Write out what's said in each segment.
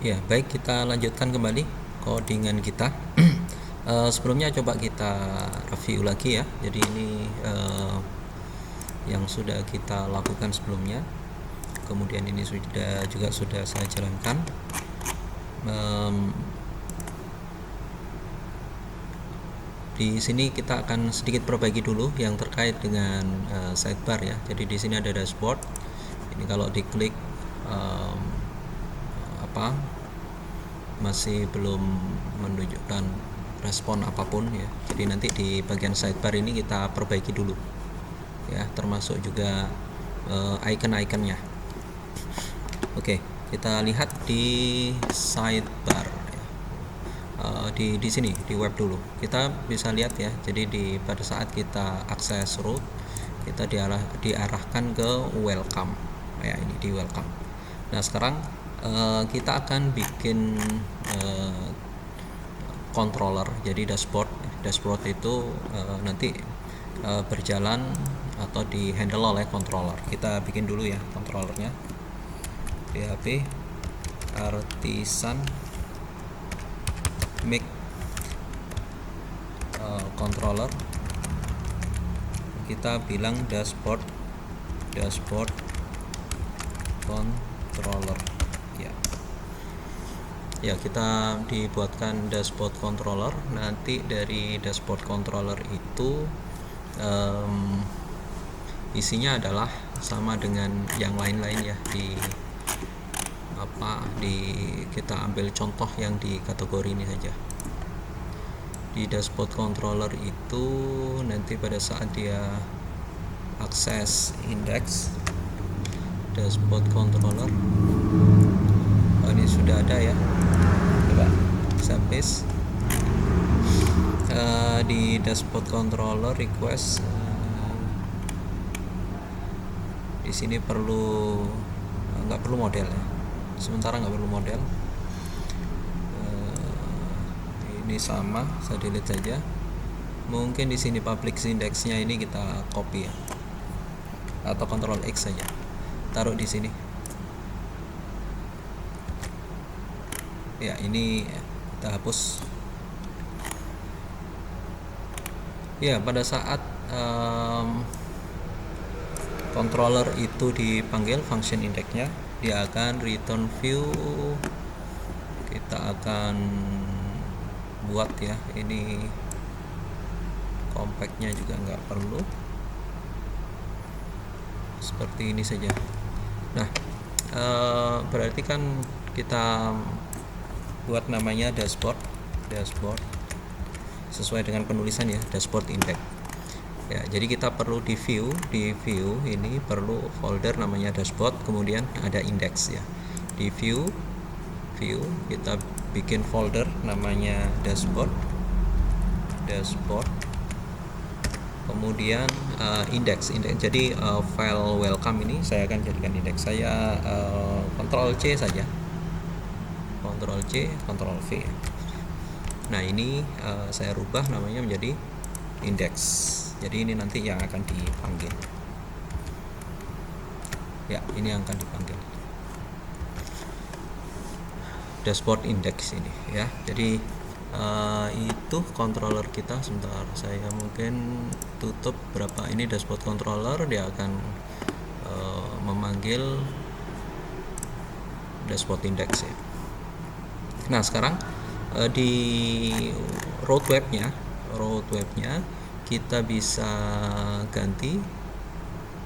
Ya, baik, kita lanjutkan kembali codingan kita. Sebelumnya coba kita review lagi ya. Jadi ini yang sudah kita lakukan sebelumnya. Kemudian ini sudah saya jalankan. Di sini kita akan sedikit perbaiki dulu yang terkait dengan sidebar ya. Jadi di sini ada dashboard. Ini kalau diklik masih belum menunjukkan respon apapun ya. Jadi nanti di bagian sidebar ini kita perbaiki dulu ya, termasuk juga icon-iconnya. Oke, kita lihat di sidebar ya. Di sini di web dulu kita bisa lihat ya. Jadi pada saat kita akses root, kita diarahkan ke welcome ya, ini di welcome. Nah sekarang kita akan bikin controller. Jadi dashboard itu nanti berjalan atau di handle oleh controller. Kita bikin dulu ya controllernya. PHP artisan make controller. Kita bilang dashboard controller ya, kita dibuatkan dashboard controller. Nanti dari dashboard controller itu isinya adalah sama dengan yang lain-lain ya. Kita ambil contoh yang di kategori ini saja. Di dashboard controller itu nanti pada saat dia akses index dashboard controller, ini sudah ada ya. Coba saya paste di dashboard controller request. Di sini nggak perlu model ya. Sementara nggak perlu model. Ini sama, saya delete saja. Mungkin di sini public indexnya ini kita copy ya, atau Ctrl X saja, taruh di sini. Ya, ini kita hapus. Ya, pada saat controller itu dipanggil function indexnya, dia akan return view. Kita akan buat ya, ini compactnya juga nggak perlu, seperti ini saja. Nah berarti kan kita buat namanya dashboard sesuai dengan penulisan ya, dashboard index ya. Jadi kita perlu di view ini perlu folder namanya dashboard, kemudian ada index ya. Di view kita bikin folder namanya dashboard, kemudian index. Jadi file welcome ini saya akan jadikan index. Saya Ctrl C saja, Ctrl C, Ctrl V. Nah ini saya rubah namanya menjadi index. Jadi ini nanti yang akan dipanggil ya, ini yang akan dipanggil dashboard index ini ya. Jadi itu controller kita. Sebentar, saya mungkin tutup berapa ini dashboard controller, dia akan memanggil dashboard index ya. Nah sekarang di root webnya kita bisa ganti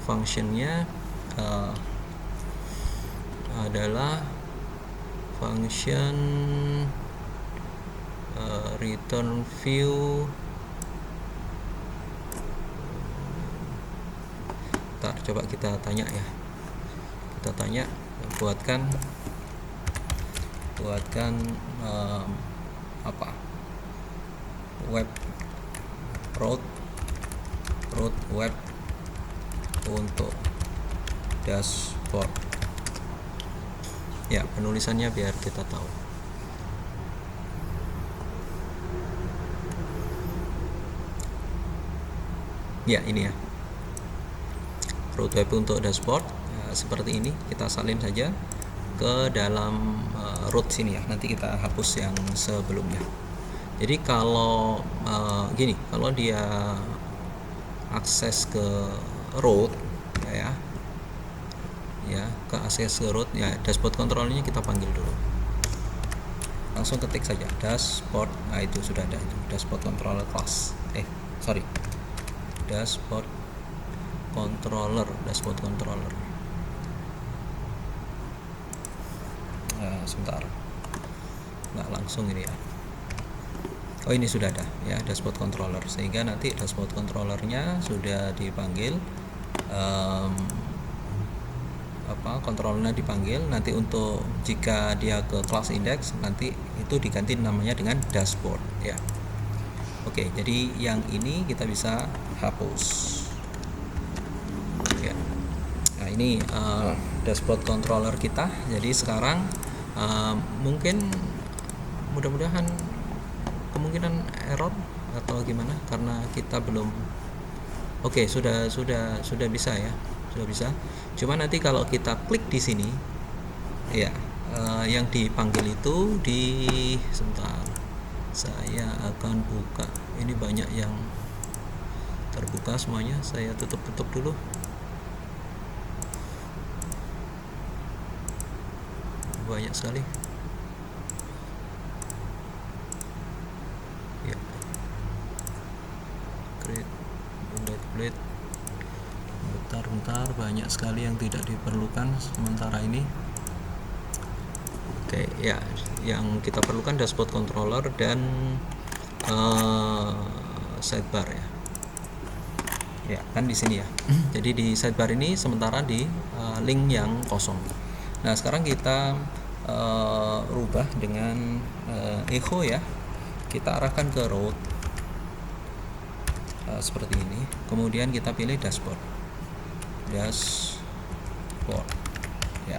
functionnya adalah function return view. Ntar coba kita tanya ya, buatkan web root web untuk dashboard ya, penulisannya biar kita tahu ya. Ini ya, root web untuk dashboard ya, seperti ini. Kita salin saja ke dalam root sini ya. Nanti kita hapus yang sebelumnya. Jadi kalau gini, kalau dia akses ke root ya ke akses ke root ya, dashboard controllernya kita panggil dulu. Langsung ketik saja dashboard. Nah, itu sudah ada, itu dashboard controller class. Dashboard controller. Nah, sebentar, nggak langsung ini ya. Oh, ini sudah ada ya dashboard controller, sehingga nanti dashboard controllernya sudah dipanggil, kontrolnya dipanggil. Nanti untuk jika dia ke class index, nanti itu diganti namanya dengan dashboard ya. Oke, jadi yang ini kita bisa hapus ya. Nah, ini dashboard controller kita. Jadi sekarang mudah-mudahan kemungkinan error atau gimana, karena kita belum. Oke, sudah bisa ya, sudah bisa. Cuma nanti kalau kita klik di sini ya, yang dipanggil itu sebentar, saya akan buka. Ini banyak yang terbuka semuanya, saya tutup dulu. Banyak sekali ya. Create index plate. Bentar, banyak sekali yang tidak diperlukan sementara ini. Oke ya, yang kita perlukan dashboard controller dan sidebar ya kan di sini ya. Jadi di sidebar ini sementara di link yang kosong. Nah, sekarang kita rubah dengan echo ya. Kita arahkan ke root seperti ini. Kemudian kita pilih dashboard ya,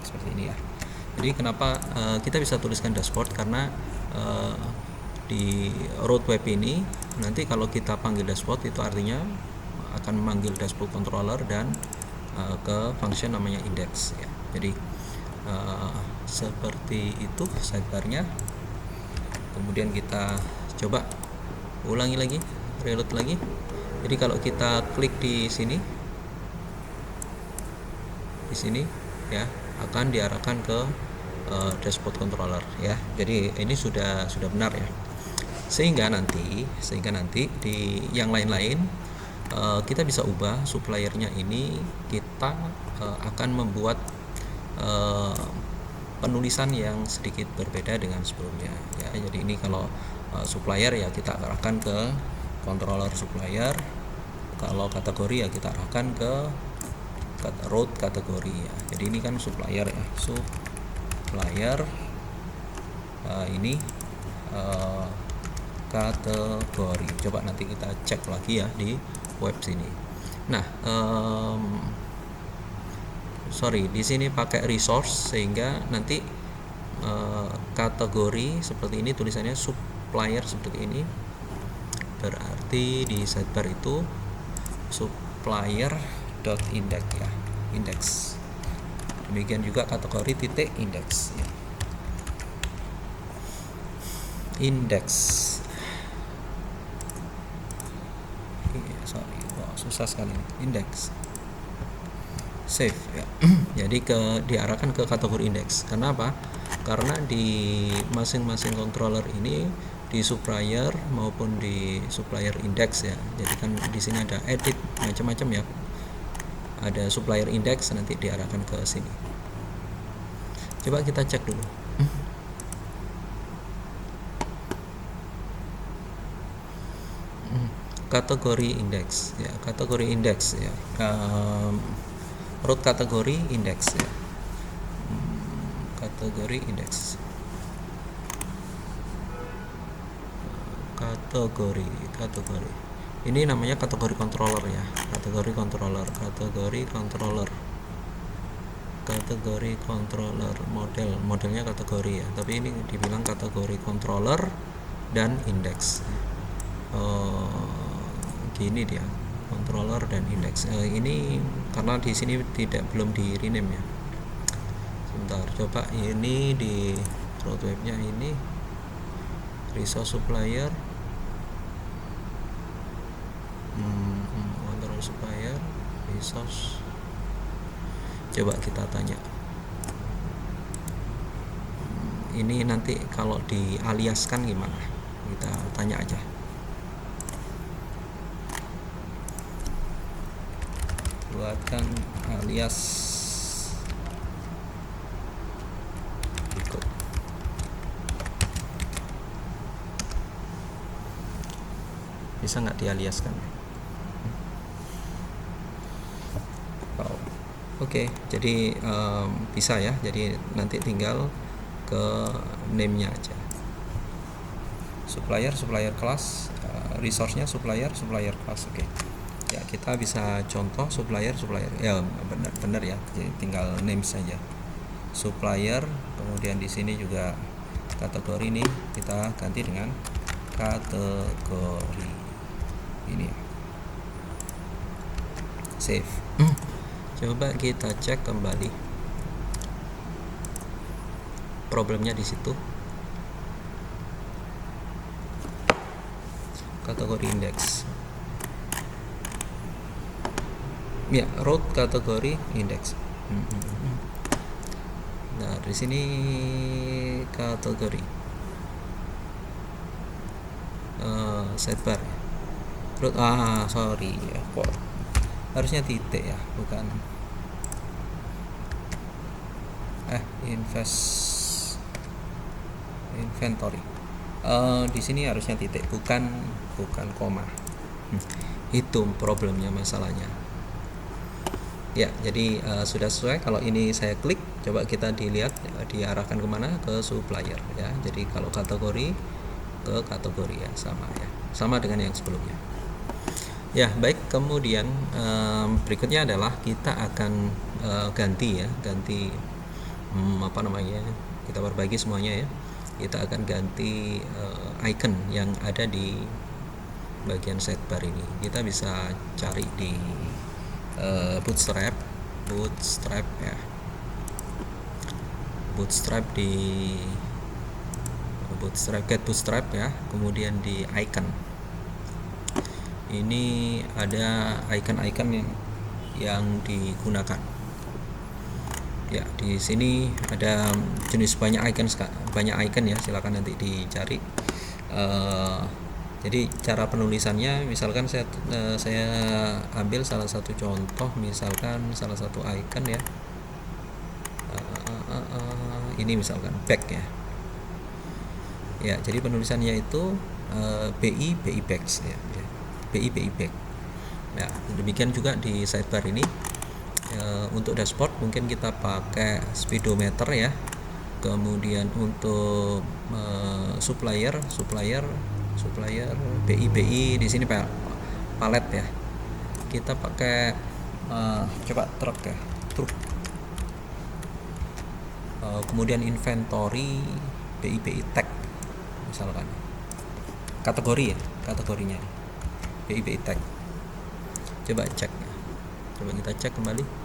seperti ini ya. Jadi kenapa kita bisa tuliskan dashboard, karena di root web ini nanti kalau kita panggil dashboard, itu artinya akan memanggil dashboard controller dan ke function namanya index ya. Jadi seperti itu sidebarnya. Kemudian kita coba ulangi lagi, reload lagi. Jadi kalau kita klik di sini ya, akan diarahkan ke dashboard controller ya. Jadi ini sudah benar ya. Sehingga nanti di yang lain-lain kita bisa ubah suppliernya ini. Kita akan membuat penulisan yang sedikit berbeda dengan sebelumnya ya. Jadi ini kalau supplier ya kita arahkan ke controller supplier. Kalau kategori ya kita arahkan ke root kategori ya. Jadi ini kan supplier ya, supplier ini kategori. Coba nanti kita cek lagi ya di web sini. Nah, di sini pakai resource, sehingga nanti kategori seperti ini, tulisannya supplier seperti ini. Berarti di sidebar itu supplier .index ya, index. Demikian juga kategori titik index ya. Index. Susah sekali index. Save ya. Jadi diarahkan ke kategori index. Karena apa? Karena di masing-masing controller ini, di supplier maupun di supplier index ya. Jadi kan di sini ada edit macam-macam ya. Ada supplier index, nanti diarahkan ke sini. Coba kita cek dulu. Kategori index ya, kategori index ya. Root kategori index ya. Kategori index. Kategori. Ini namanya kategori controller ya. Kategori controller. Modelnya kategori ya. Tapi ini dibilang kategori controller dan index. Gini dia, controller dan index. Ini karena di sini belum di rename ya. Sebentar, coba ini di roadmapnya ini resource supplier, control supplier, resource. Coba kita tanya. Ini nanti kalau dialiaskan gimana? Kita tanya aja. Buatkan alias berikut. Bisa nggak dialiaskan? Oh, oke, jadi bisa ya. Jadi nanti tinggal ke name-nya aja. Supplier class, resource-nya supplier class. Oke. Ya, kita bisa contoh supplier ya, benar ya, jadi tinggal name saja supplier. Kemudian di sini juga kategori ini kita ganti dengan kategori ini ya. Save. Coba kita cek kembali, problemnya di situ. Kategori index ya, root kategori index. Nah, di sini kategori sidebar root. Sorry ya, kok harusnya titik ya, bukan inventory. Di sini harusnya titik, bukan koma. Itu problemnya, masalahnya. Ya, jadi sudah sesuai. Kalau ini saya klik, coba kita dilihat diarahkan kemana, ke supplier ya. Jadi kalau kategori ke kategori ya, sama dengan yang sebelumnya. Ya, baik. Kemudian berikutnya adalah kita akan ganti kita perbaiki semuanya ya. Kita akan ganti icon yang ada di bagian sidebar ini. Kita bisa cari di bootstrap ya, get bootstrap ya. Kemudian di icon ini ada icon-icon yang digunakan ya. Di sini ada jenis banyak icon ya, silakan nanti dicari. Jadi cara penulisannya, misalkan saya ambil salah satu contoh, misalkan salah satu icon ya, ini misalkan back ya. Ya, jadi penulisannya itu BI backs ya, BI back. Ya, demikian juga di sidebar ini. Untuk dashboard mungkin kita pakai speedometer ya. Kemudian untuk supplier BI di sini palet ya. Kita pakai coba truk ya, truk. Kemudian inventory BI tag misalkan. Kategori ya, kategorinya BI tag. Coba cek. Coba kita cek kembali.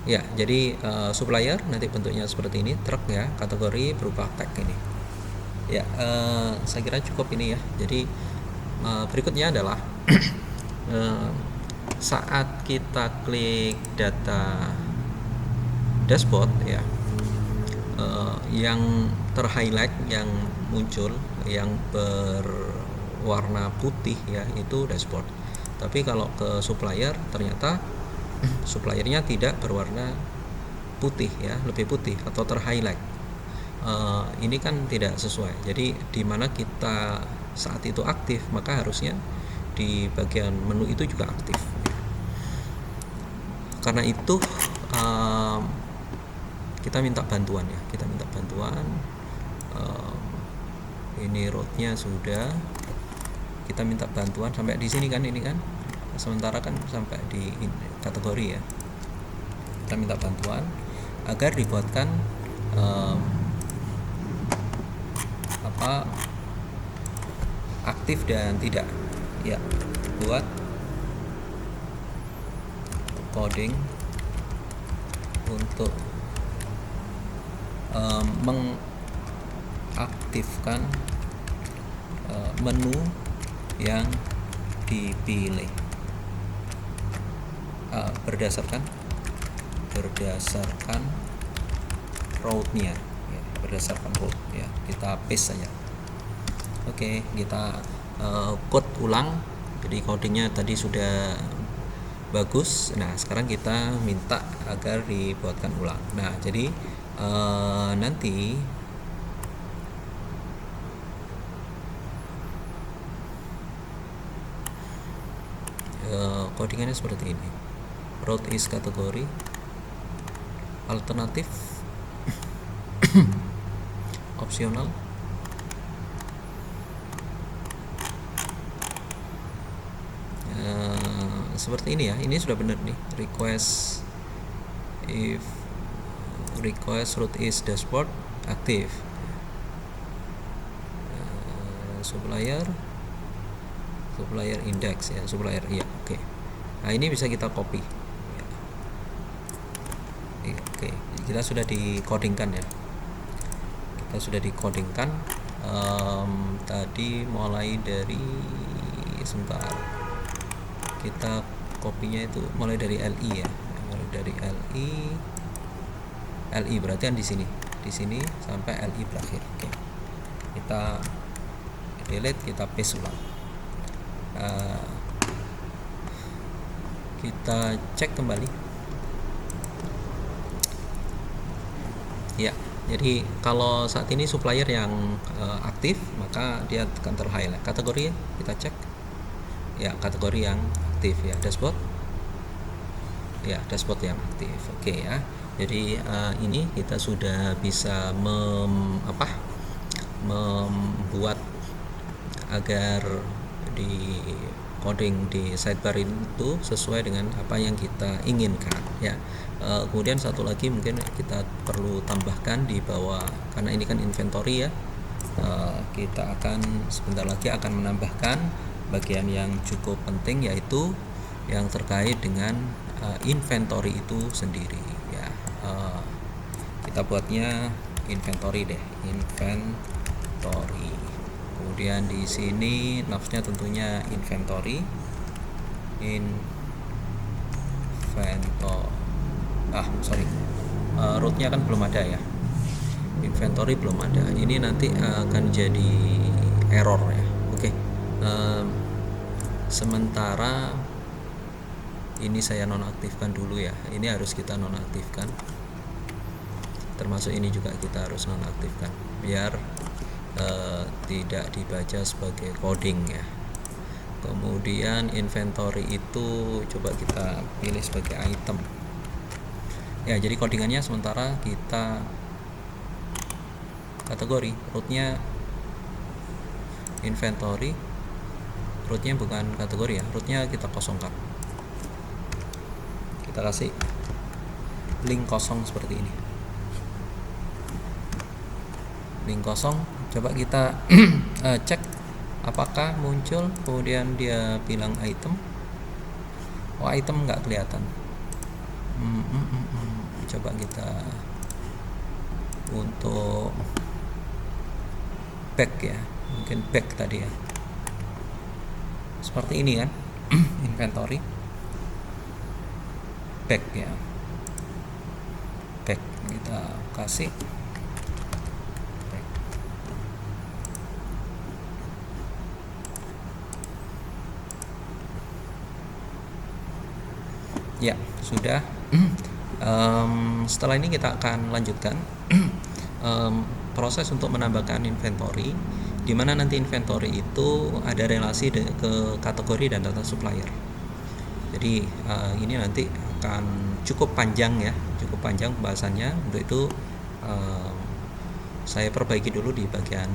Ya, jadi supplier nanti bentuknya seperti ini, truk ya, kategori berupa tag ini. Ya, saya kira cukup ini ya. Jadi berikutnya adalah saat kita klik data dashboard ya, yang terhighlight, yang muncul, yang berwarna putih ya, itu dashboard. Tapi kalau ke supplier ternyata suppliernya tidak berwarna putih ya, lebih putih atau terhighlight. Ini kan tidak sesuai. Jadi di mana kita saat itu aktif, maka harusnya di bagian menu itu juga aktif. Karena itu kita minta bantuan ya, ini roadnya sudah, kita minta bantuan sampai di sini kan, ini kan sementara kan sampai di kategori ya. Kita minta bantuan agar dibuatkan aktif dan tidak ya, buat coding untuk mengaktifkan menu yang dipilih berdasarkan route-nya ya, berdasarkan route ya, kita paste saja. Oke, kita code ulang. Jadi codingnya tadi sudah bagus. Nah, sekarang kita minta agar dibuatkan ulang. Nah, jadi nanti codingannya seperti ini. Route is kategori, alternatif, opsional, seperti ini ya. Ini sudah benar nih. Request route is dashboard aktif. Supplier index ya, supplier iya, oke. Nah, ini bisa kita copy ya. Oke, kita sudah dikodingkan ya, tadi mulai dari sebentar, kita kopinya itu mulai dari LI ya, LI berarti kan di sini sampai LI berakhir. Oke, kita delete, kita paste ulang. Kita cek kembali ya. Jadi kalau saat ini supplier yang aktif, maka dia akan ter-highlight. Kategori kita cek ya, kategori yang aktif ya, dashboard yang aktif. Oke ya. Jadi ini kita sudah bisa membuat agar di coding di sidebar itu sesuai dengan apa yang kita inginkan ya. Kemudian satu lagi mungkin kita perlu tambahkan di bawah, karena ini kan inventory ya, kita akan sebentar lagi akan menambahkan bagian yang cukup penting, yaitu yang terkait dengan inventory itu sendiri ya. Kita buatnya inventory deh, inventory. Kemudian di sini navnya tentunya inventory. Route-nya kan belum ada ya. Inventory belum ada. Ini nanti akan jadi error ya. Oke. Sementara ini saya nonaktifkan dulu ya. Ini harus kita nonaktifkan. Termasuk ini juga kita harus nonaktifkan biar tidak dibaca sebagai coding ya. Kemudian inventory itu coba kita pilih sebagai item ya. Jadi codingannya sementara kita kategori, route-nya inventory, route-nya bukan kategori ya, route-nya kita kosongkan. Kita kasih link kosong seperti ini, link kosong. Coba kita cek apakah muncul. Kemudian dia bilang item. Oh, item nggak kelihatan. Coba kita untuk back ya, mungkin back tadi ya, seperti ini kan. Inventory back ya, back kita kasih. Ya, sudah. Setelah ini kita akan lanjutkan proses untuk menambahkan inventory, di mana nanti inventory itu ada relasi ke kategori dan data supplier. Jadi ini nanti akan cukup panjang ya, cukup panjang pembahasannya. Untuk itu saya perbaiki dulu di bagian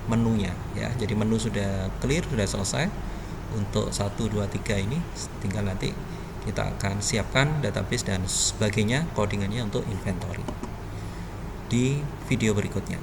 menunya ya. Jadi menu sudah clear, sudah selesai. Untuk 1, 2, 3 ini tinggal nanti kita akan siapkan database dan sebagainya, codingannya untuk inventory di video berikutnya.